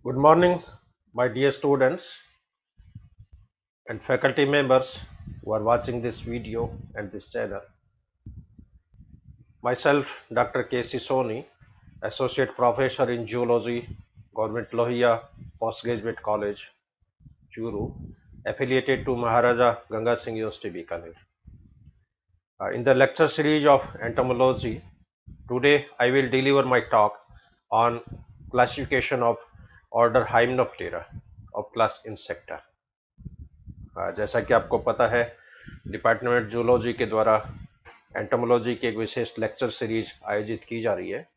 Good morning, my dear students and faculty members who are watching this video and this channel. Myself, Dr. K.C. Soni, Associate Professor in Geology, Government Lohia Postgraduate College, Churu, affiliated to Maharaja Ganga Singh University, Bikaner. In the lecture series of entomology, today I will deliver my talk on classification of order Hymenoptera of class Insecta. जैसा कि आपको पता है, department zoology के द्वारा entomology की एक विशेष lecture series आयोजित की जा रही है।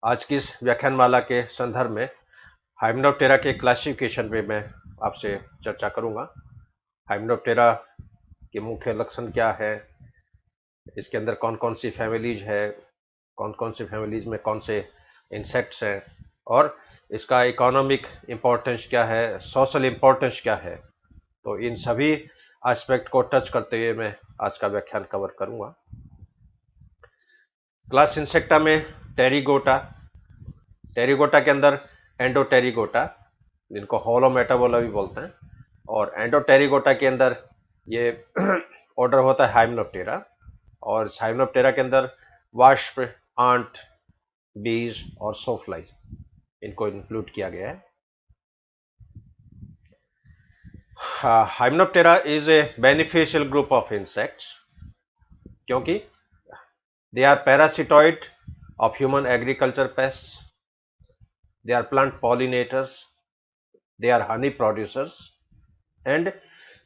आज की इस व्याख्यानमाला के संदर्भ में हाइमेनोप्टेरा के क्लासिफिकेशन पे मैं आपसे चर्चा करूंगा। हाइमेनोप्टेरा के मुख्य लक्षण क्या है, इसके अंदर कौन कौन सी फैमिलीज है, कौन कौन सी फैमिलीज में कौन से इंसेक्ट्स हैं और इसका इकोनॉमिक इम्पोर्टेंस क्या है, सोशल इम्पोर्टेंस क्या है। तो इन सभी एस्पेक्ट को टच करते हुए मैं आज का व्याख्यान कवर करूंगा। क्लास इंसेक्टा में टेरिगोटा के अंदर एंडोटेरिगोटा, जिनको होलो मेटाबोला भी बोलते हैं, और एंडोटेरिगोटा के अंदर ये ऑर्डर होता है हाइमेनोप्टेरा, और हाइमेनोप्टेरा के अंदर वास्प, आंट, बीज और सोफ्लाई इनको इंक्लूड किया गया है। Hymenoptera is a beneficial group of insects क्योंकि they are parasitoid of human agriculture pests, they are plant pollinators, they are honey producers, and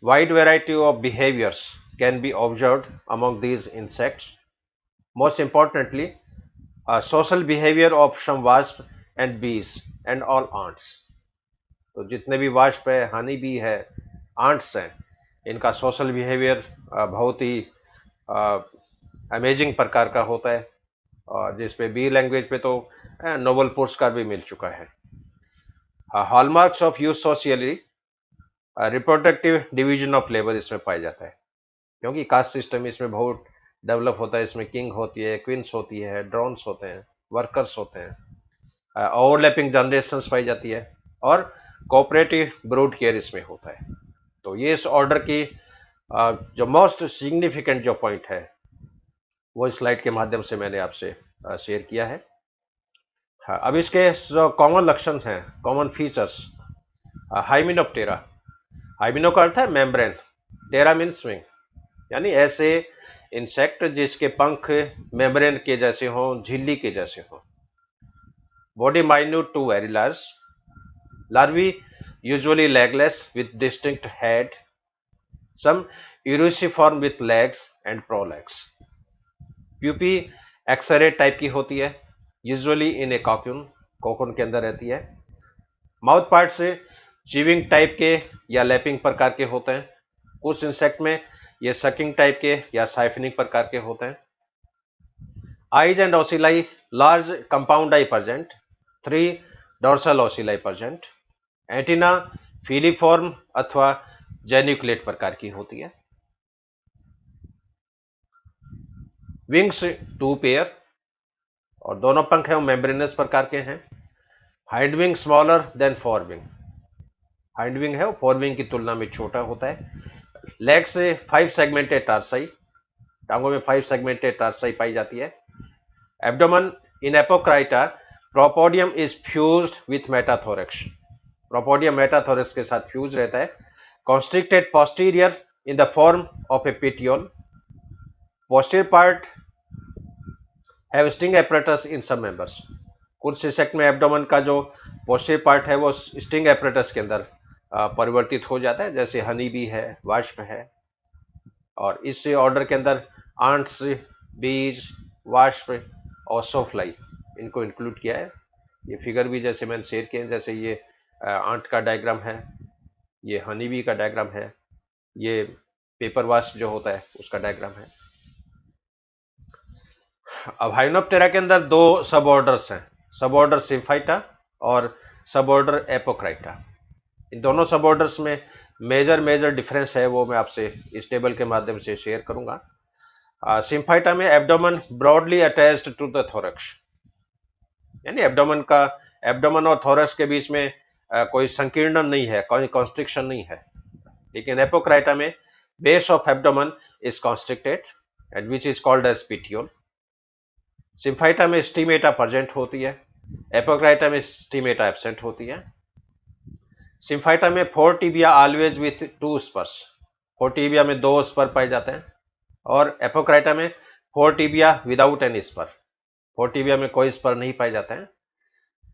wide variety of behaviors can be observed among these insects. Most importantly, social behavior of some wasp and bees and all ants. तो जितने भी वाष्प है, honey bee है, ants हैं, इनका social behaviour बहुत ही amazing प्रकार का होता है, और जिसपे बी लैंग्वेज पे तो नोबेल पुरस्कार भी मिल चुका है। Hallmarks of use socially, reproductive division of labour इसमें पाया जाता है, क्योंकि कास्ट सिस्टम इसमें बहुत डेवलप होता है। इसमें किंग होती है, क्वींस होती है, ड्रोन्स होते हैं, वर्कर्स होते हैं, ओवरलैपिंग जनरेशंस पाई जाती है, और कोऑपरेटिव ब्रूड केयर इसमें होता है। तो ये इस ऑर्डर की जो मोस्ट सिग्निफिकेंट जो पॉइंट है वो इस स्लाइड के माध्यम से मैंने आपसे शेयर किया है। हाँ, अब इसके जो कॉमन लक्षण हैं, कॉमन फीचर्स, हाइमेनोप्टेरा, हाइमेनो का अर्थ है मेम्ब्रेन, टेरा मीन्स विंग, यानी ऐसे इंसेक्ट जिसके पंख मेम्ब्रेन के जैसे हों, झिल्ली के जैसे हों। Body minute to very large, larvae usually legless with distinct head, some eruciform with legs and prolegs. Pupae exarate type की होती है, यूजुअली इन ए कोकून के अंदर रहती है। माउथ पार्ट से चीविंग टाइप के या लैपिंग प्रकार के होते हैं। कुछ इंसेक्ट में ये सकिंग टाइप के या साइफनिंग प्रकार के होते हैं। Eyes and ocelli, large compound eye present, 3 dorsal ocelli present. Antenna filiform अथवा जेन्युकुलेट प्रकार की होती है। विंग्स 2 पेयर, और दोनों पंख हैं वो मेम्ब्रेनस प्रकार के हैं। Hind wing smaller than fore wing, hind wing है वो फोर विंग की तुलना में छोटा होता है। लेग से 5 सेगमेंटेड टार्साई, टांगों में 5 सेगमेंटेड टार्साई पाई जाती है। Abdomen in Apocrita, propodium is fused with metathorax, propodium metathorax के साथ फ्यूज रहता है। Constricted posterior in the form of a petiole, posterior part have sting apparatus in some members. कुछ इंसेक्ट में एब्डोमेन का जो पोस्टीरियर पार्ट है वो स्टिंग एपरेटस के अंदर परिवर्तित हो जाता है, जैसे हनी बी है, वाष्प है। और इस ऑर्डर के अंदर आंट्स, बीज, वाष्प और सोफ्लाई इनको इंक्लूड किया है। ये फिगर भी जैसे मैंने शेयर किए, जैसे ये आंट का डायग्राम है, ये हनी बी का डायग्राम है, ये पेपर वास्प जो होता है उसका डायग्राम है। अब हाइमेनोप्टेरा के अंदर 2 सब ऑर्डर्स हैं, सब ऑर्डर सिम्फाइटा और सब ऑर्डर एपोक्राइटा। इन दोनों सब ऑर्डर्स में मेजर डिफरेंस है वो मैं आपसे इस टेबल के माध्यम से शेयर करूंगा। सिम्फाइटा में abdomen broadly attached to the thorax, यानी एब्डोमेन का एब्डोमेन और थोरक्स के बीच में कोई संकीर्णन नहीं है, कोई कॉन्स्ट्रिक्शन नहीं है। लेकिन एपोक्राइटा में base of abdomen is constricted and which is called as petiole. Symphyta में स्टीमेटा प्रेजेंट होती है, एपोक्राइटा में स्टीमेटा एब्सेंट होती है। सिम्फाइटा में 4 tibia always with 2 Spurs, 4 tibia में 2 स्पर पाए जाते हैं, और एपोक्राइटा में 4 tibia without any spur, 4 tibia में कोई स्पर नहीं पाए जाते हैं।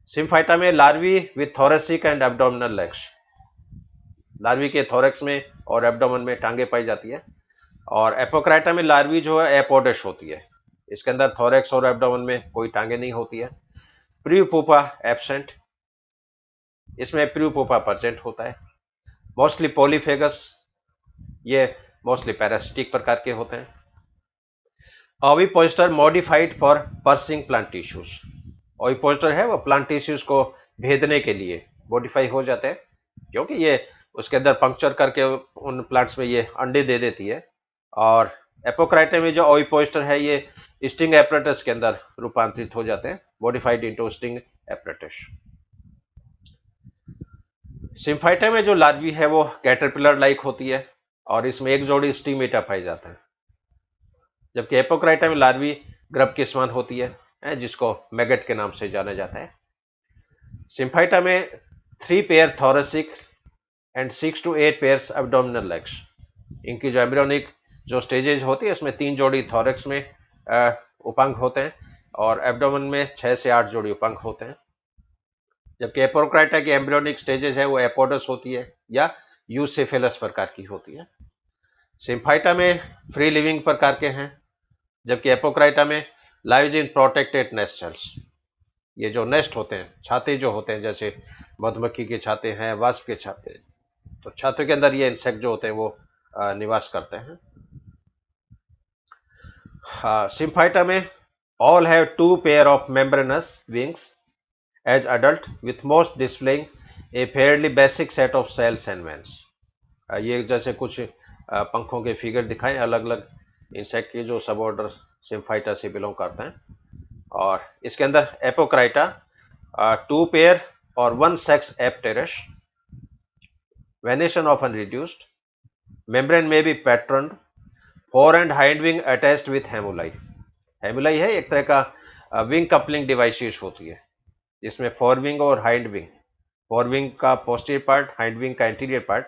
सिम्फाइटा में larvae with thoracic and abdominal legs, larvae के थोरेक्स में और एब्डोमेन में टांगे पाई जाती है। और एपोक्राइटा में लार्वी जो है एपोडेश होती है, इसके अंदर थोरेक्स और एब्डोमेन में कोई टांगे नहीं होती है। प्रीपुपा एब्सेंट, इसमें प्रीपुपा प्रेजेंट होता है। मोस्टली पॉलीफेगस, ये मोस्टली पैरासिटिक प्रकार के होते हैं। Ovipositor modified for piercing plant tissues, ovipositor है वो प्लांट टिश्यूज को भेदने के लिए मॉडिफाई हो जाते हैं, क्योंकि ये उसके अंदर पंक्चर करके उन प्लांट्स में ये अंडे दे देती है। और एपोक्राइटा में जो ओविपोस्टर है ये स्टिंग एपरेटस के अंदर रूपांतरित हो जाते हैं, मॉडिफाइड इनटू स्टिंग एपरेटस। सिम्फाइटा में जो लार्वी है वो कैटरपिलर लाइक होती है और इसमें एक जोड़ी स्टीमेटा पाई जाता है, जबकि एपोक्राइटा में लार्वी ग्रब के समान होती है जिसको मैगट के नाम से जाना जाता है। सिम्फाइटा में 3 pair thoracic and 6 to 8 pairs abdominal legs, इनकी जो एम्ब्रियोनिक जो स्टेजेज होती है उसमें 3 जोड़ी थोरेक्स में उपांग होते हैं और एब्डोमेन में 6 से 8 जोड़ी उपांग होते हैं। जबकि एपोक्राइटा की एम्ब्रियोनिक स्टेजेज है वो एपोडस होती है या यूसेफेलस प्रकार की होती है। सिम्फाइटा में फ्री लिविंग प्रकार के हैं, जबकि एपोक्राइटा में lives in protected nest cells. ये जो नेस्ट होते हैं, छाते जो होते हैं, जैसे मधुमक्खी के छाते हैं, वास्प के छाते हैं, तो छातों के अंदर ये इंसेक्ट जो होते हैं वो निवास करते हैं। सिम्फाइटा में all have 2 pair of membranous wings as adult with most displaying a fairly basic set of cells and veins. ये जैसे कुछ पंखों के फिगर दिखाएं अलग अलग इंसेक्ट के जो सब ऑर्डर सिम्फाइटा से बिलोंग करते हैं। और इसके अंदर एपोक्राइटा 2 पेयर और 1 sex apterous, venation often reduced, membrane में भी pattern, fore and hind wing attached with hamuli. Hamuli है एक तरह का विंग कपलिंग डिवाइसेस होती है, जिसमें फोर विंग और हाइंड विंग, फोर विंग का पोस्टीरियर पार्ट, हाइंड विंग का इंटीरियर पार्ट,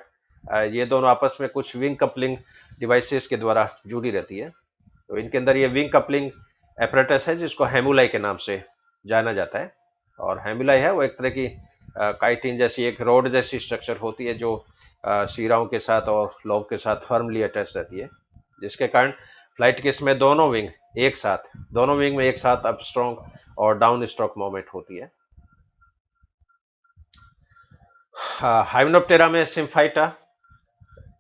ये दोनों आपस में कुछ विंग कपलिंग डिवाइसेस के द्वारा जुड़ी रहती है। तो इनके अंदर ये विंग कपलिंग एपरेटस है जिसको हेमुलाई के नाम से जाना जाता है। और हेमुलाई है वो एक तरह की काइटिन जैसी एक रोड जैसी स्ट्रक्चर होती है जो शिराओं के साथ और लोब के साथ फर्मली अटैच रहती है, जिसके कारण फ्लाइट किस में दोनों विंग में एक साथ अप स्ट्रोक और डाउन स्ट्रोक मूवमेंट होती है। हाइमेनोप्टेरा में सिम्फाइटा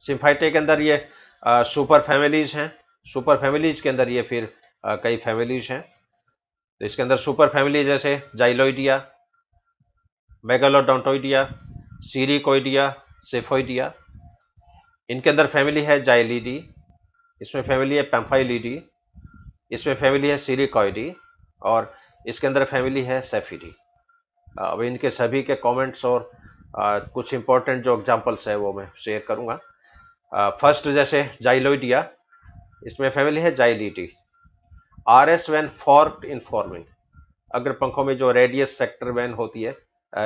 के अंदर ये सुपर फैमिलीज हैं, सुपर फैमिलीज के अंदर ये फिर कई फैमिलीज हैं। तो इसके अंदर सुपर फैमिली जैसे जाइलोइडिया, मेगालोडोंटोइडिया, सीरिकोइडिया, सेफोइडिया। इनके अंदर फैमिली है जाइलिडी, इसमें फैमिली है पैम्फाइलिडी, इसमें फैमिली है सीरिकोइडी, और इसके अंदर फैमिली है सेफिडी। अब इनके सभी के कमेंट्स और कुछ इंपॉर्टेंट जो एग्जांपल्स है वो मैं शेयर करूंगा। फर्स्ट जैसे जाइलोइडिया, इसमें फैमिली है जाइलिडी। RS वैन फॉर्क्ड इन फॉर्मिंग, अग्र पंखों में जो रेडियस सेक्टर वैन होती है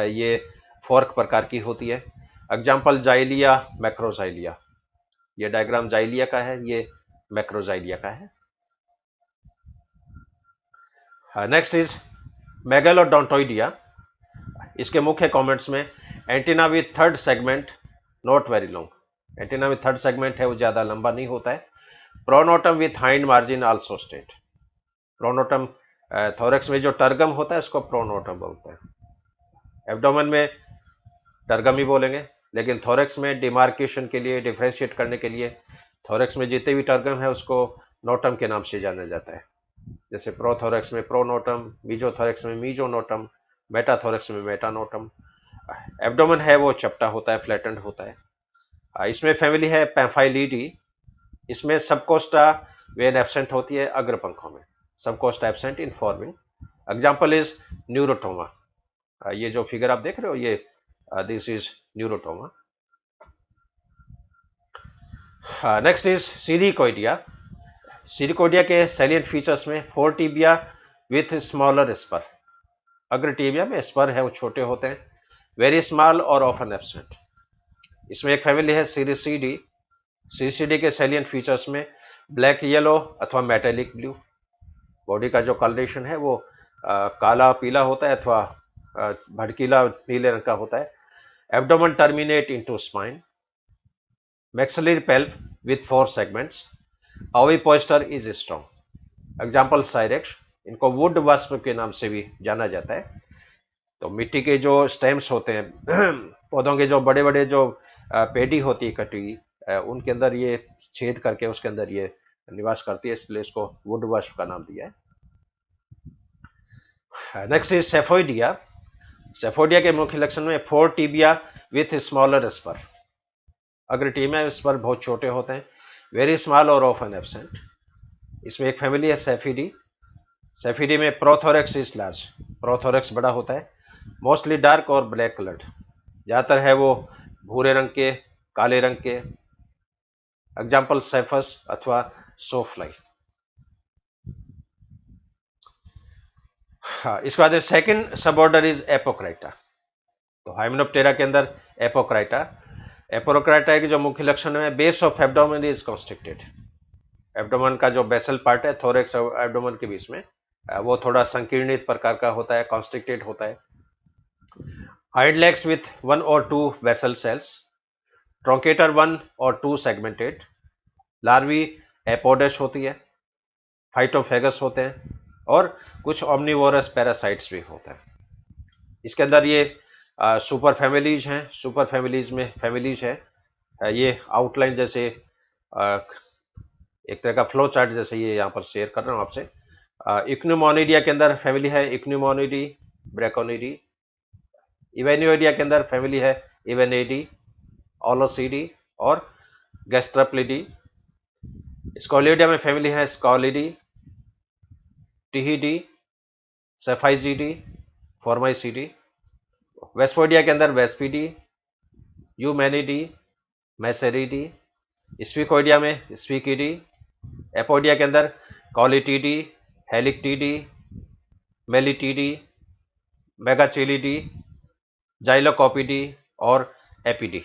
ये फॉर्क प्रकार की होती है। Example Xyela, Macroxyela. ये डायग्राम जाइलिया का है, ये मैक्रोजाइलिया का है। Next is Megalodontoidea. इसके मुख्य कमेंट्स में antenna with third segment not very long, antenna with third segment है वो ज्यादा लंबा नहीं होता है। Pronotum with hind margin also straight, pronotum thorax में जो टर्गम होता है उसको प्रोनोटम बोलते हैं, एब्डोमेन में टर्गम ही बोलेंगे, लेकिन थोरेक्स में डिमार्केशन के लिए, डिफरेंशिएट करने के लिए थोरेक्स में जितने भी टर्गम है उसको नोटम के नाम से जाना जाता है। जैसे प्रोथोरेक्स में प्रोनोटम, मीजोथोरेक्स में मीजोनोटम, मेटाथोरेक्स में मेटानोटम। एब्डोमेन है वो चपटा होता है, फ्लैटेंड होता है। इसमें फैमिली है पैम्फाइलिडी, इसमें सबकोस्टा वेन एब्सेंट होती है अग्र पंखों में, subcosta absent in forewing. Example is Neurotoma, ये जो फिगर आप देख रहे हो ये this is Neurotoma. Next is Siricoidea. Siricoidea के सैलिएंट फीचर्स में four tibia with smaller spur. अग्र टीबिया में स्पर है वो छोटे होते हैं, वेरी स्मॉल और ऑफन एब्सेंट। इसमें एक फैमिली है सीरीसीडी। सीरीसीडी के सैलिएंट फीचर्स में ब्लैक येलो अथवा मेटेलिक ब्लू। बॉडी का जो कलरेशन है वो काला पीला होता है अथवा भड़कीला नीले रंग का होता है। Abdomen terminate into spine. Maxillary palp with 4 segments. Ovipositor is strong. Example Sirex. इनको वुड वास्प के नाम से भी जाना जाता है। तो मिट्टी के जो स्टेम्स होते हैं पौधों के जो बड़े बड़े जो पेडी होती है कटी हुई, उनके अंदर ये छेद करके उसके अंदर ये निवास करती है, इसलिए इसको वुड वास्प का नाम दिया है। Next is सेफोइडिया। सेफोइडिया के मुख्य लक्षण में four tibia with smaller spur. अगर टीबिया स्पर बहुत छोटे होते हैं, वेरी स्मॉल और ऑफन एब्सेंट। इसमें एक फैमिली है सेफिडी। सेफिडी में प्रोथोरेक्स इज लार्ज। प्रोथोरेक्स बड़ा होता है, मोस्टली डार्क और ब्लैक कलर्ड। ज्यादातर है वो भूरे रंग के, काले रंग के। एग्जाम्पल सेफस अथवा सोफ्लाई। हाँ, इसके बाद सेकंड सब ऑर्डर इज एपोक्राइटा। तो हाइमेनोप्टेरा के अंदर एपोक्राइटा। एपोक्राइटा के जो मुख्य लक्षण है, base of abdomen is constricted. Abdomen का जो बेसल पार्ट है थोरेक्स और एब्डोमेन के बीच में, वो थोड़ा संकीर्णित प्रकार का होता है, कॉन्स्ट्रिक्टेड होता है। हाइंड लेग्स विथ 1 और 2 बेसल सेल्स। ट्रंकेटर 1 और 2 सेगमेंटेड। लार्वी एपोडेश होती है, फाइटोफेगस होते हैं और कुछ ओमनिवोरस पैरासाइट्स भी होते हैं। इसके अंदर ये सुपर फैमिलीज हैं। सुपर फैमिलीज में फैमिलीज है, ये आउटलाइन जैसे एक तरह का फ्लो चार्ट जैसे ये यहाँ पर शेयर कर रहा हूँ आपसे। इक्नोमोनिडिया के अंदर फैमिली है इक्नोमोनिडी, ब्रेकोनिडी। इवेनियोडिया के अंदर फैमिली है इवेनेडी, ओलोसीडी और गैस्ट्रप्लिडी। स्कॉलिडिया में फैमिली है स्कॉलिडी, टिहिडी, सेफाइजीडी, फॉर्माइसीडी। वेस्पोडिया के अंदर वेस्पीडी, यूमेनिडी, मैसेरिडी। स्पीकोइडिया में स्पीकिडी। एपोडिया के अंदर कॉलिटीडी, हेलिक्टीडी, मेलिटीडी, मेगाचिलिडी, जाइलोकॉपिडी और Apidae.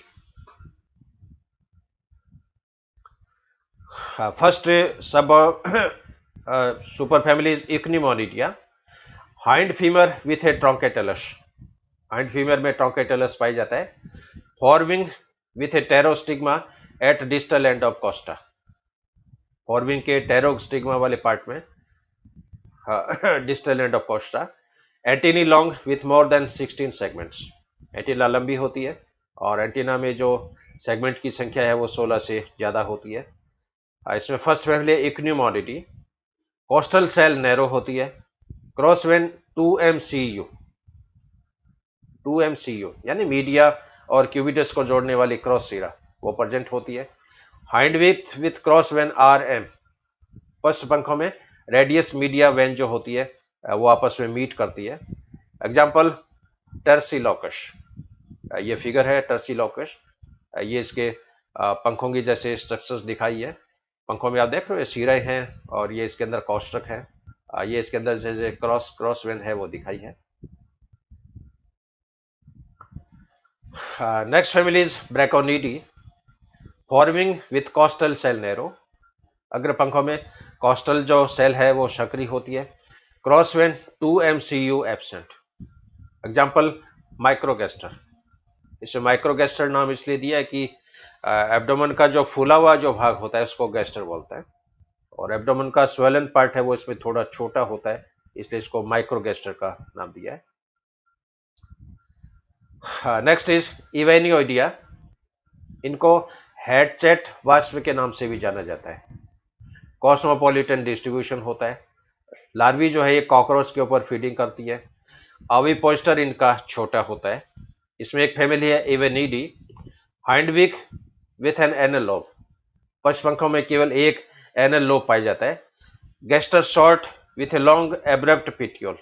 First sub super family is Ichneumonoidea. Hind femur with a trochantellus. Hind femur में ट्रंकेटलस पाई जाता है। Forewing with a pterostigma at distal end of costa. Forewing के टेरोस्टिग्मा वाले पार्ट में, distal end of costa. Antennae long with more than 16 segments. Antenna लंबी होती है और एंटीना में जो सेगमेंट की संख्या है वो 16 से ज्यादा होती है। इसमें first family Ichneumonidae. Costal cell narrow होती है। क्रॉसवेन 2MCU। 2MCU यानी मीडिया और क्यूबिटस को जोड़ने वाली क्रॉस सीरा वो प्रेजेंट होती है। Hind with cross when RM। पश्च पंखों में रेडियस मीडिया वेन जो होती है वो आपस में मीट करती है। एग्जाम्पल टर्सिलोकस। ये फिगर है टर्सिलोकस। ये इसके पंखों की जैसे स्ट्रक्चर्स दिखाई है। पंखों में आप देख रहे हो ये सिरे हैं और ये इसके अंदर कॉस्ट्रक है। ये इसके अंदर जैसे क्रॉस वेन है वो दिखाई है। Next family is Braconidae. Forewing with costal cell narrow. अग्र पंखों में कॉस्टल जो सेल है वो सक्रिय होती है। क्रॉसवेन 2MCU एब्सेंट। एग्जाम्पल माइक्रोगैस्टर। इसे माइक्रोगैस्टर नाम इसलिए दिया है कि एब्डोमेन का जो फूला हुआ जो भाग होता है उसको गैस्टर बोलते हैं, और एब्डोमेन का स्वेलन पार्ट है वो इसमें थोड़ा छोटा होता है, इसलिए इसको माइक्रोगैस्टर का नाम दिया है। Next is Evanioidea. इनको हेडचेट वास्प के नाम से भी जाना जाता है। कॉस्मोपॉलिटन डिस्ट्रीब्यूशन होता है। लार्वी जो है ये कॉकरोच के ऊपर फीडिंग करती है। ओविपोस्टर इनका छोटा होता है। इसमें एक फैमिली है Evaniidae. Hind wing with an anal lobe. पश्च पंखों में केवल एक एनल लोब पाया जाता है। Gaster short with a long abrupt petiole.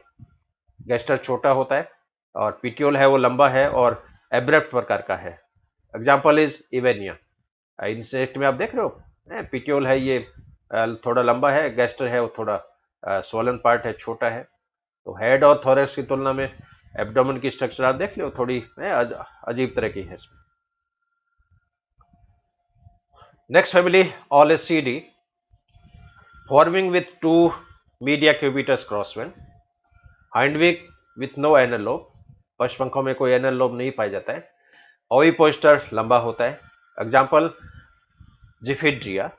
Gaster छोटा होता है और पिट्यूल है वो लंबा है और एब्रप्ट प्रकार का है। Example is इवेनिया। इंसेक्ट में आप देख रहे हो पिट्यूल है ये थोड़ा लंबा है, गैस्टर है वो थोड़ा सोलन पार्ट है छोटा है। तो हेड और थोरेक्स की तुलना में एब्डोमेन की स्ट्रक्चर आप देख लो थोड़ी अजीब तरह की है इसमें। Next family Aulacidae, forewing with two media cubitus crossvein, hindwing with no anal lobe, पशुपंखों में कोई एनल लोब नहीं पाया जाता है। ओविपोस्टर लंबा होता है। एग्जाम्पल जिफिड्रिया।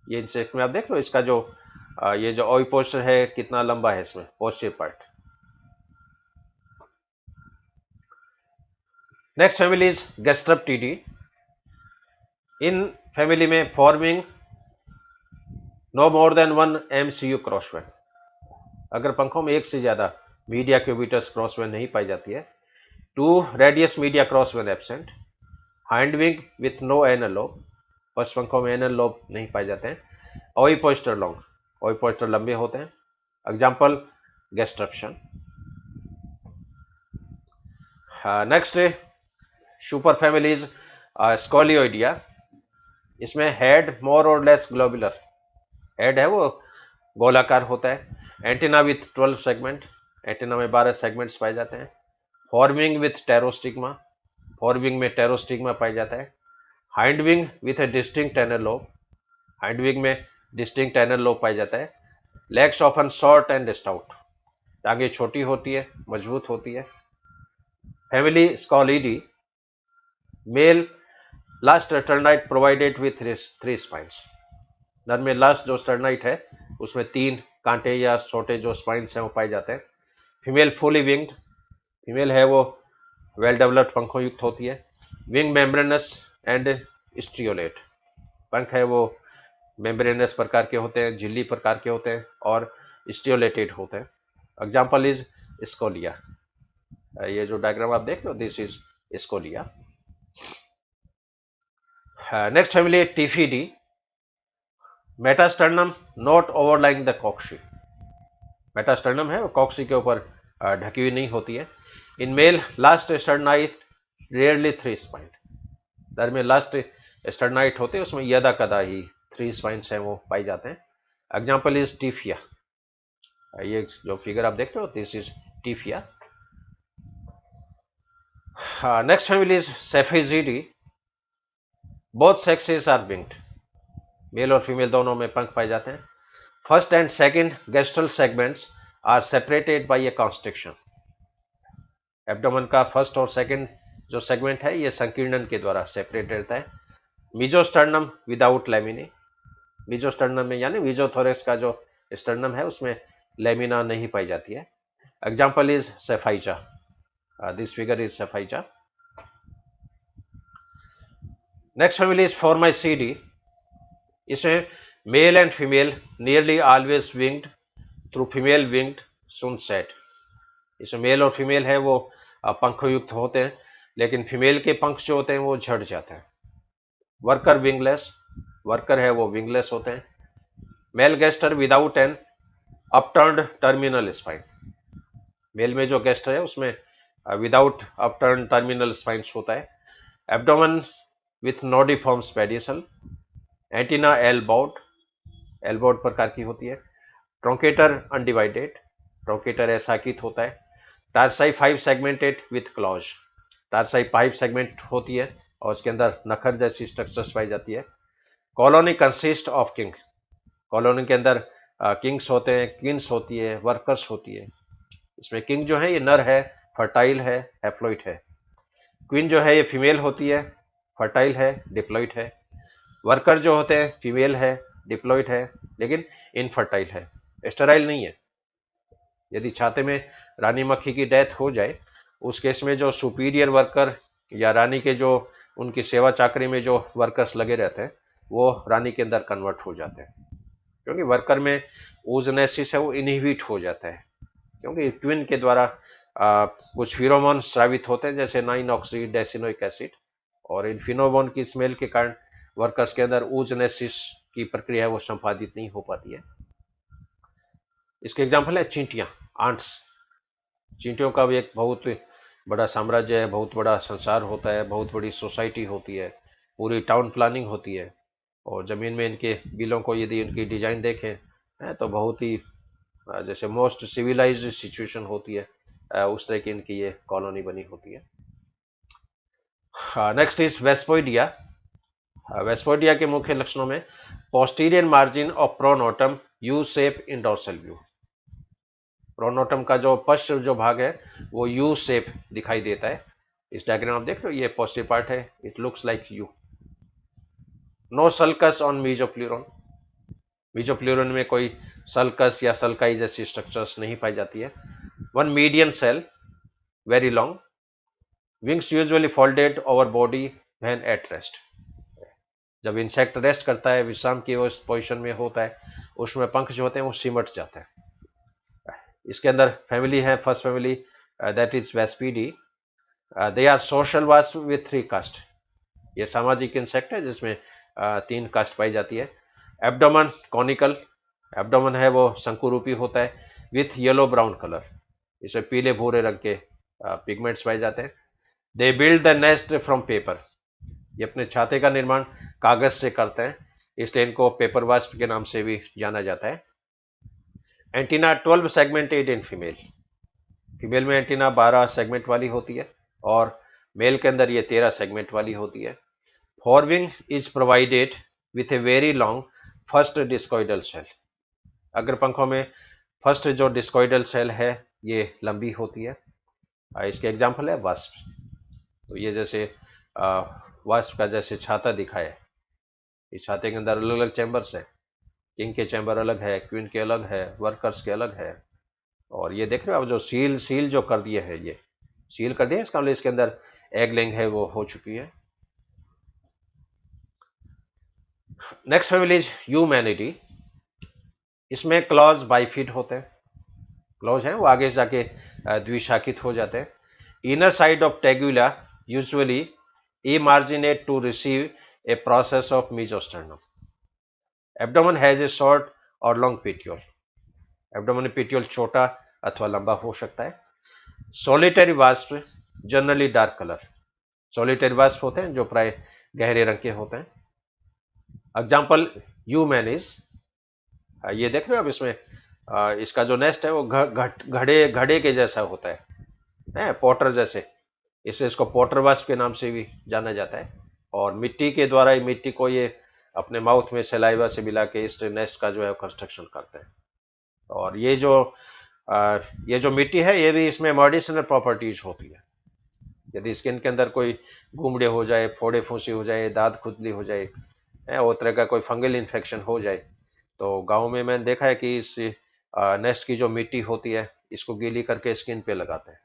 ये इंसेक्ट में आप देख लो इसका जो ये जो ओविपोस्टर है कितना लंबा है इसमें पोस्टिव part. Next family is Gasteruptiidae. इन फैमिली में forewing no more than 1 MCU crossvein. अगर पंखों में एक से ज्यादा मीडिया क्यूबिटस क्रॉसवेन नहीं पाई जाती है। 2 radius media crossvein absent, hindwing with no anal lobe, पशु पंखों में एनल लोब नहीं पाए जाते हैं। ओविपोस्टर लॉन्ग, ओविपोस्टर लंबे होते हैं। Example Gasteruption. Next super families Scolioidea. इसमें हेड मोर और लेस ग्लोबुलर, हेड है वो गोलाकार होता है। एंटीना विथ 12 सेगमेंट, एंटीना में 12 सेगमेंट्स पाए जाते हैं। फॉर्मिंग विथ टेरोस्टिग्मा, फॉर्मिंग में टेरोस्टिग्मा पाया जाता है। Hindwing with a distinct anal lobe, hindwing में डिस्टिंक्ट एनल लोब पाया जाता है। Legs often short and stout, टांगे छोटी होती है मजबूत होती है। Family Scoliidae, male last sternite provided with 3 spines. नर में लास्ट जो स्टर्नाइट है उसमें 3 कांटे या छोटे जो स्पाइन्स हैं वो पाए जाते हैं। फीमेल फुली विंग्ड, फीमेल है वो वेल डेवलप्ड पंखों युक्त होती है। विंग मेम्ब्रेनस एंड स्ट्रियोलेट, पंख है वो मेम्ब्रेनस प्रकार के होते हैं, झिल्ली प्रकार के होते हैं और स्टियोलेटेड होते हैं। Example is Scolia. ये जो डायग्राम आप देख लो this is Scolia. Next family Tiphiidae, metasternum not overlying the coxae. Metasternum है वो कॉक्सी के ऊपर ढकी हुई नहीं होती है। In male last स्टर्नाइट rarely 3 spine, दर में लास्ट स्टर्नाइट होते हैं उसमें यदा कदा ही 3 स्पाइन्स हैं वो पाए जाते हैं। Example is Tiphia. ये जो फिगर आप देख रहे हो this is Tiphia. Next family is Sapygidae, both sexes are winged, male और फीमेल दोनों में पंख पाए जाते हैं। First and second gastral segments are separated by a constriction, abdomen का फर्स्ट और सेकेंड जो सेगमेंट है ये संकीर्णन के द्वारा सेपरेट रहता है। मीजोस्टर्नम विदाउट लेमिनी, मीजोस्टर्नम में यानी मीजोथोरेक्स का जो स्टर्नम है उसमें लेमिना नहीं पाई जाती है। Example is Sapyga, this figure is Sapyga. Next family is Formicidae, इसमें male and female nearly always winged though female winged soon set. इसमें मेल और फीमेल है वो पंखयुक्त होते हैं लेकिन फीमेल के पंख जो होते हैं वो झड़ जाते हैं। वर्कर विंगलेस, वर्कर है वो विंगलेस होते हैं। Male gaster without an upturned terminal spine, male में जो गेस्टर है उसमें विदाउट अपटर्न टर्मिनल स्पाइन्स होता है। Abdomen with nodiform pedicel, antenna elbowed, elbowed प्रकार की होती है। ट्रोंकेटर अनडिवाइडेड, ट्रोंकेटर एसाकित होता है। टारसाई 5 सेगमेंटेड विथ क्लॉज, टारसाई 5 सेगमेंट होती है और उसके अंदर नखर जैसी स्ट्रक्चर्स पाई जाती है। Colony consist of king, colony के अंदर किंग्स होते हैं, क्वींस होती है, वर्कर्स होती है। इसमें किंग जो है ये नर है, फर्टाइल है, हैप्लॉइड है। क्वीन जो है ये फीमेल होती है, फर्टाइल है, डिप्लॉइड है। वर्कर जो होते हैं फीमेल है, डिप्लॉइड है लेकिन इनफर्टाइल है, स्टेराइल नहीं है। यदि छाते में रानी मक्खी की डेथ हो जाए उस केस में जो सुपीरियर वर्कर या रानी के जो उनकी सेवा चाकरी में जो वर्कर्स लगे रहते हैं वो रानी के अंदर कन्वर्ट हो जाते हैं, क्योंकि वर्कर में ओजनेसिस है वो इनहिबिट हो जाता है, क्योंकि ट्विन के द्वारा कुछ फिरोमोन स्रावित होते हैं जैसे 9 ऑक्सी डेसिनोइक एसिड, और इन फिनोमोन की स्मेल के कारण वर्कर्स के अंदर ओजनेसिस की प्रक्रिया है वो संपादित नहीं हो पाती है। इसके एग्जाम्पल है चींटियां, आंट्स। चींटियों का भी एक बहुत बड़ा साम्राज्य है, बहुत बड़ा संसार होता है, बहुत बड़ी सोसाइटी होती है, पूरी टाउन प्लानिंग होती है। और ज़मीन में इनके बिलों को यदि इनकी डिजाइन देखें तो बहुत ही जैसे मोस्ट सिविलाइज्ड सिचुएशन होती है, उस तरह की इनकी ये कॉलोनी बनी होती है। Next is वेस्पोइडिया। वेस्पोइडिया के मुख्य लक्षणों में posterior margin of pronotum U shape in dorsal view. Pronotum का जो पश्च जो भाग है वो यू शेप दिखाई देता है। इस डायग्राम आप देख रहे हो, ये पोस्टीरियर पार्ट है, it looks like U. No sulcus on mesopleuron. Mesopleuron में कोई सल्कस या सल्काई जैसी स्ट्रक्चर्स नहीं पाई जाती है। One median cell, very long, wings usually folded over body when at rest. जब इंसेक्ट रेस्ट करता है, विश्राम की उस पोजीशन में होता है, उसमें पंख जो होते हैं वो सिमट जाते हैं। इसके अंदर फैमिली है, first family that is Vespidae. They are social wasp with 3 caste. ये सामाजिक इंसेक्ट है जिसमें 3 कास्ट पाई जाती है। एब्डोमन कॉनिकल, एब्डोमन है वो शंकुरूपी होता है, विथ येलो ब्राउन कलर, इसमें पीले भूरे रंग के पिगमेंट्स पाए जाते हैं। They build the nest from paper. ये अपने छाते का निर्माण कागज से करते हैं, इसलिए इनको पेपर वास्प के नाम से भी जाना जाता है। Antenna 12 segmented in female. Female में एंटीना 12 सेगमेंट वाली होती है और मेल के अंदर ये 13 सेगमेंट वाली होती है। Forewing is provided with a very long first discoidal cell. अग्र पंखों में फर्स्ट जो डिस्कोइडल सेल है ये लंबी होती है। इसके एग्जाम्पल है वास्प। तो ये जैसे वास्प का जैसे छाता दिखा है, इस छाते के अंदर अलग अलग चैम्बर्स हैं। किंग के चैम्बर अलग है, क्वीन के अलग है, वर्कर्स के अलग है। और ये देख रहे हो आप, जो सील जो कर दिए है, ये सील कर दिया, इसका मतलब इसके अंदर एग लेइंग है वो हो चुकी है। Next family is humanity. इसमें क्लॉज बाइफिड होते हैं, क्लॉज हैं वो आगे जाके द्विशाखित हो जाते हैं। Inner side of tegula usually emarginate to receive a process of mesosternum. Abdomen has a short or long petiole. Abdomen petiole छोटा अथवा लंबा हो सकता है। Solitary wasp generally dark colour. Solitary wasp होते हैं जो प्राय गहरे रंग के होते हैं। एग्जाम्पल यूमैनिस। ये देख रहे हो आप, इसमें इसका जो नेस्ट है वो घड़े के जैसा होता है, पॉटर जैसे, इससे इसको पॉटर वास्प के नाम से भी जाना जाता है। और मिट्टी के द्वारा मिट्टी को ये अपने माउथ में सलाइवा से मिला के इस नेस्ट का जो है कंस्ट्रक्शन करते हैं। और ये जो मिट्टी है ये भी इसमें मेडिसिनल प्रॉपर्टीज होती है। यदि स्किन के अंदर कोई घुमड़े हो जाए, फोड़े फूंसी हो जाए, दांत खुजली हो जाए, वो तरह का कोई फंगल इन्फेक्शन हो जाए, तो गाँव में मैंने देखा है कि इस नेस्ट की जो मिट्टी होती है इसको गीली करके स्किन पे लगाते हैं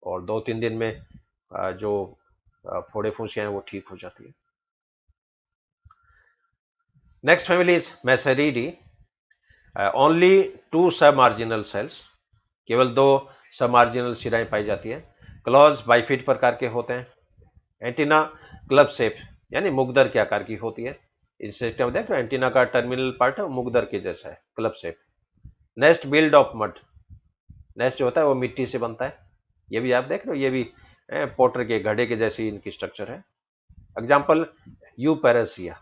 और 2-3 दिन में जो फोड़े फूंसियां हैं वो ठीक हो जाती है। Next family is Masaridae. Only 2 सब मार्जिनल सेल्स, केवल 2 सब मार्जिनल शिराएं पाई जाती है। क्लॉज बाइफिड प्रकार के होते हैं। एंटीना क्लब शेप यानी मुगदर के आकार की होती है। इस सिस्टम देखो, एंटीना का टर्मिनल पार्ट है मुगदर के जैसा है, club shape. Nest build of mud. Nest जो होता है वो मिट्टी से बनता है। ये भी आप देख रहे हो, ये भी पोटर के घड़े के जैसी इनकी स्ट्रक्चर है। Example Euparagia.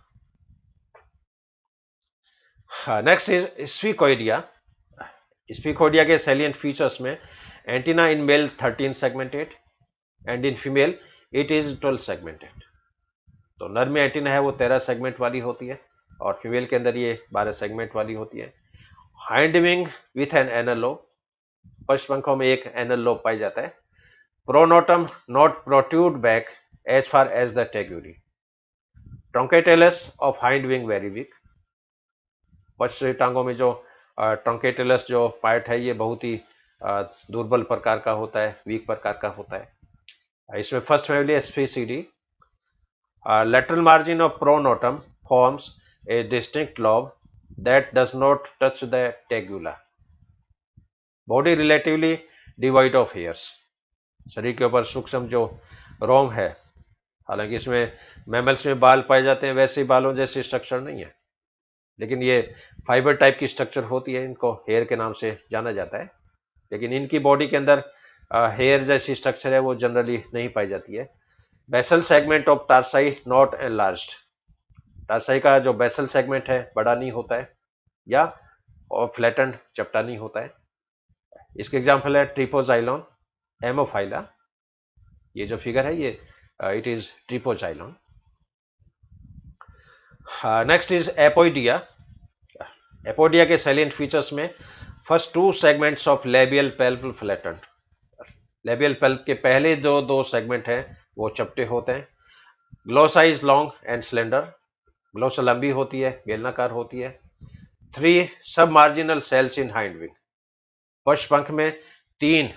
Next is Sphecoidea. Sphecoidea के सैलिएंट फीचर्स में antenna in male 13 segmented and in female it is 12 segmented. तो नर में एंटीना है वो 13 सेगमेंट वाली होती है और फीमेल के अंदर ये 12 सेगमेंट वाली होती है। Hind wing with an anal lobe. पश्च पंखों में एक एनल लोब पाई जाता है। Pronotum not protrude back as far as the tegulae. ट्रंकेटेलस of hind wing very weak. पश्च टांगों में जो ट्रंकेटेलस जो पार्ट है ये बहुत ही दुर्बल प्रकार का होता है, वीक प्रकार का होता है। इसमें first family Sphecidae. lateral margin of pronotum forms a distinct lobe that does not touch the tegula. Body relatively devoid of hairs. शरीर के ऊपर सूक्ष्म जो रोम है, हालांकि इसमें मैमल्स में बाल पाए जाते हैं, वैसे ही बालों जैसी स्ट्रक्चर नहीं है, लेकिन ये फाइबर टाइप की स्ट्रक्चर होती है, इनको हेयर के नाम से जाना जाता है। लेकिन इनकी बॉडी के अंदर हेयर जैसी स्ट्रक्चर है वो जनरली नहीं पाई जाती है। Basal segment of tarsi not enlarged, tarsi का जो बेसल सेगमेंट है बड़ा नहीं होता है या और फ्लैटेंड चपटा नहीं होता है। इसके एग्जाम्पल है ट्रिपोजाइलॉन, एमोफाइला, ये जो फिगर है ये it is Trypoxylon. Next is Apoidea. Apoidea के सैलिएंट फीचर्स में first two segments of labial palp flattened, labial palp के पहले जो दो सेगमेंट हैं वो चपटे होते हैं। ग्लोसा इज लॉन्ग एंड स्लेंडर, ग्लोसा लंबी होती है, बेलनाकार होती है। 3 सब मार्जिनल सेल्स इन हाइंड विंग, पश्च पंख में 3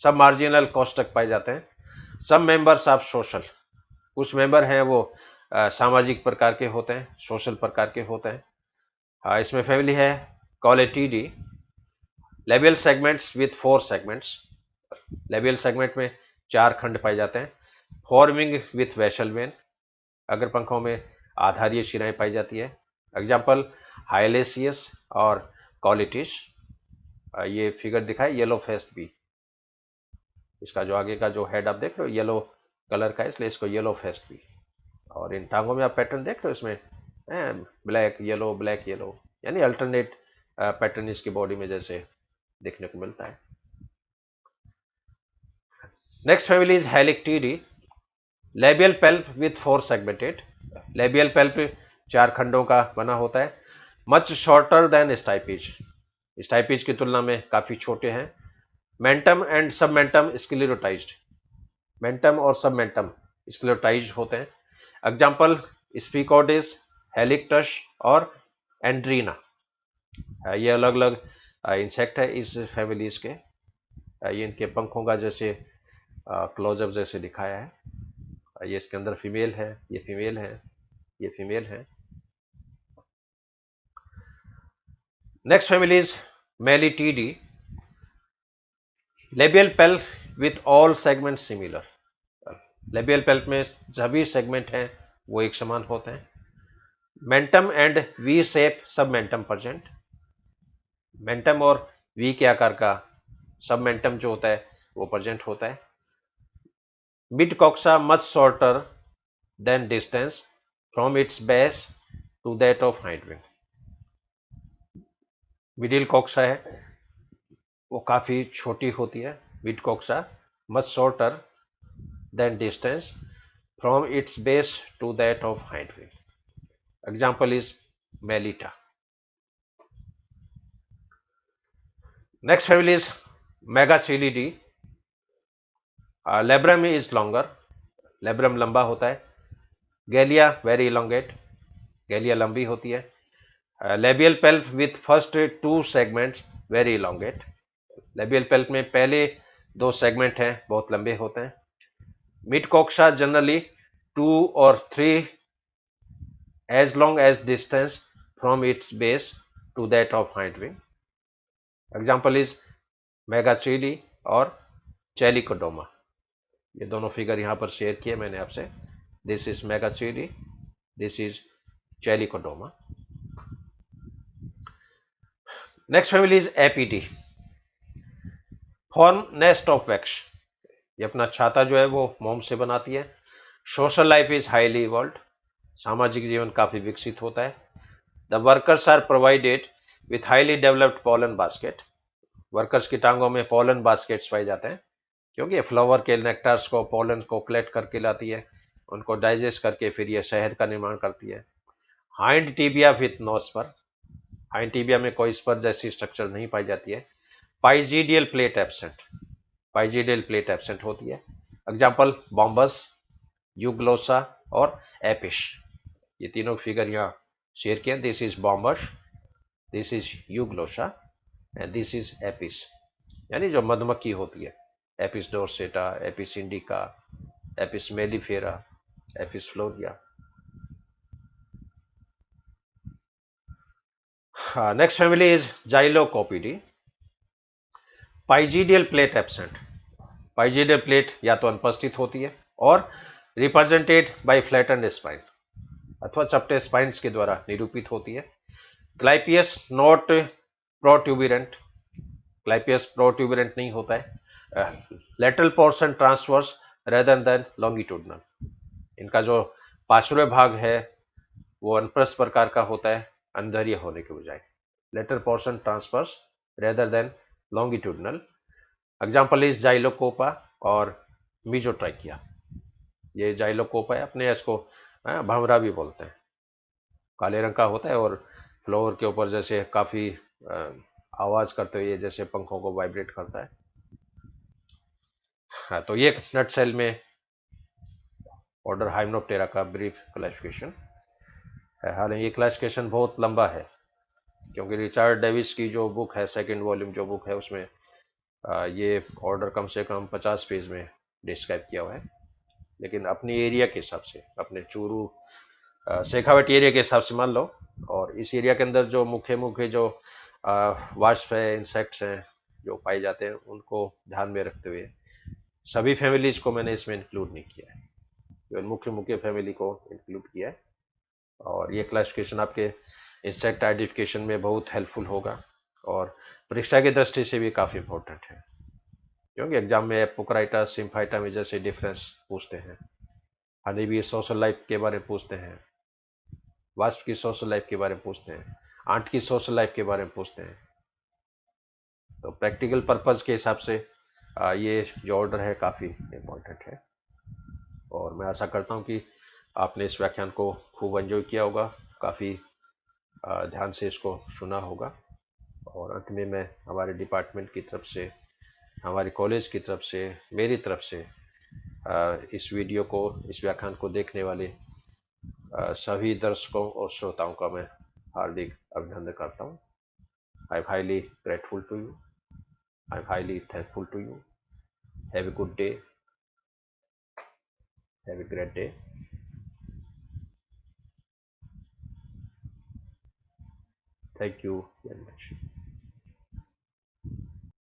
सब मार्जिनल कोष्ठक पाए जाते हैं। सब मेंबर्स ऑफ सोशल, कुछ मेंबर हैं वो सामाजिक प्रकार के होते हैं, सोशल प्रकार के होते हैं। इसमें फैमिली है Colletidae. Labial segments with 4 segments, labial segment में 4 खंड पाए जाते हैं। फॉर्मिंग विथ वेशल वेन, अगर पंखों में आधारीय शिराएं पाई जाती है। एग्जाम्पल हाइलेसियस और कॉलिटिस। ये फिगर दिखाए येलो फेस्ट बी, इसका जो आगे का जो हेड आप देख रहे हो येलो कलर का है इसलिए इसको येलो फेस्ट बी। और इन टांगों में आप पैटर्न देख रहे हो, इसमें ब्लैक येलो ब्लैक येलो, यानी अल्टरनेट पैटर्न इसकी बॉडी में जैसे देखने को मिलता है। Next family is Halictidae. Labial palp with 4 segmented, labial palp 4 खंडों का बना होता है। Much shorter than stipes, stipes की तुलना में काफी छोटे हैं। Mentum and submentum sclerotized, mentum और सबमेंटम स्क्लेरोटाइज्ड होते हैं। एग्जाम्पल स्पीकोडिस, हेलिक्टस और एंड्रीना। ये अलग अलग इंसेक्ट है इस फैमिलीज के। ये इनके पंखों का जैसे क्लोजअप जैसे दिखाया है। ये इसके अंदर फीमेल है, ये फीमेल है, ये फीमेल है। Next family is Melittidae. Labial palp with all segment similar, labial palp में सभी सेगमेंट हैं वो एक समान होते हैं। Mentum and V shape submentum present, mentum और वी के आकार का सब मेंटम जो होता है वो प्रेजेंट होता है। Mid coxa much shorter than distance from its base to that of hind wing, middle coxa है वो काफी छोटी होती है। Mid coxa much shorter than distance from its base to that of hind wing. Example is Melitta. Next family is Megachilidae. Labrum is longer, labrum लंबा होता है। गैलिया वेरी इलोंगेट, गैलिया लंबी होती है। Labial palp with first 2 segments very elongate, labial palp में पहले 2 सेगमेंट हैं बहुत लंबे होते हैं। मिड कॉक्सा जनरली 2 और 3 as long as distance from its base to that of hind wing. Example is Megachile और चेलिकोडोमा। ये दोनों फिगर यहां पर शेयर किए मैंने आपसे। This is Megachile, this is Chalicodoma. Next family is Apidae. Form nest of wax, ये अपना छाता जो है वो मोम से बनाती है। Social life is highly evolved, सामाजिक जीवन काफी विकसित होता है। The workers are provided with highly developed pollen basket, workers की टांगों में पॉलन बास्केट्स पाए जाते हैं क्योंकि फ्लावर के नेक्टार्स को पॉलन को कलेक्ट करके लाती है, उनको डाइजेस्ट करके फिर ये शहद का निर्माण करती है। Hind tibia with no spur, hind tibia में कोई स्पर जैसी स्ट्रक्चर नहीं पाई जाती है। Pygidial plate absent, pygidial plate absent होती है। एग्जाम्पल बॉम्बस, यूग्लोसा और एपिश। ये तीनों फिगर यहाँ शेयर किए। This is Bombus, this is Euglossa and this is Apis, यानी जो मधुमक्खी होती है। Apis dorsata, Apis indica, Apis mellifera, Apis florea. Next family is Xylocopidae. Pygidial plate absent, pygidial plate या तो अनुपस्थित होती है और रिप्रेजेंटेड बाय फ्लैटेंड स्पाइन अथवा चपटे स्पाइन्स के द्वारा निरूपित होती है। क्लाइपियस नॉट प्रोट्यूबरेंट, क्लाइपियस प्रोट्यूबरेंट नहीं होता है। Lateral portion transverse rather than longitudinal. इनका जो पार्श्व भाग है वो अनुप्रस्थ प्रकार का होता है अंधैर्य होने के बजाय। Lateral portion transverse rather than longitudinal. Example is Xylocopa और मीजोट्राइकिया। ये जाइलोकोपा है, अपने इसको भंवरा भी बोलते हैं, काले रंग का होता है और फ्लोर के ऊपर जैसे काफी आवाज करते हुए जैसे पंखों को वाइब्रेट करता है। हाँ, तो ये नट सेल में ऑर्डर हाइमेनोप्टेरा का ब्रीफ क्लासिफिकेशन है। हालांकि ये क्लासिफिकेशन बहुत लंबा है, क्योंकि रिचर्ड डेविस की जो बुक है, सेकंड वॉल्यूम जो बुक है, उसमें ये ऑर्डर कम से कम 50 पेज में डिस्क्राइब किया हुआ है। लेकिन अपनी एरिया के हिसाब से, अपने चूरू शेखावटी एरिया के हिसाब से मान लो, और इस एरिया के अंदर जो मुख्य मुख्य जो वास्प है, इंसेक्ट्स हैं जो पाए जाते हैं, उनको ध्यान में रखते हुए सभी फैमिलीज को मैंने इसमें इंक्लूड नहीं किया है, केवल मुख्य मुख्य फैमिली को इंक्लूड किया है। और ये क्लासिफिकेशन आपके इंसेक्ट आइडेंटिफिकेशन में बहुत हेल्पफुल होगा और परीक्षा की दृष्टि से भी काफ़ी इंपॉर्टेंट है, क्योंकि एग्जाम में एपोक्राइटा सिम्फाइटा में जैसे डिफरेंस पूछते हैं, हनी भी सोशल लाइफ के बारे में पूछते हैं, वास्प की सोशल लाइफ के बारे में पूछते हैं, आंट की सोशल लाइफ के बारे में पूछते हैं। तो प्रैक्टिकल पर्पज के हिसाब से ये जो ऑर्डर है काफ़ी इम्पोर्टेंट है। और मैं आशा करता हूँ कि आपने इस व्याख्यान को खूब एंजॉय किया होगा, काफ़ी ध्यान से इसको सुना होगा। और अंत में मैं हमारे डिपार्टमेंट की तरफ से, हमारे कॉलेज की तरफ से, मेरी तरफ से इस वीडियो को, इस व्याख्यान को देखने वाले सभी दर्शकों और श्रोताओं का मैं हार्दिक अभिनंदन करता हूँ। I am highly grateful to you, I am highly thankful to you. Have a good day, have a great day. Thank you very much.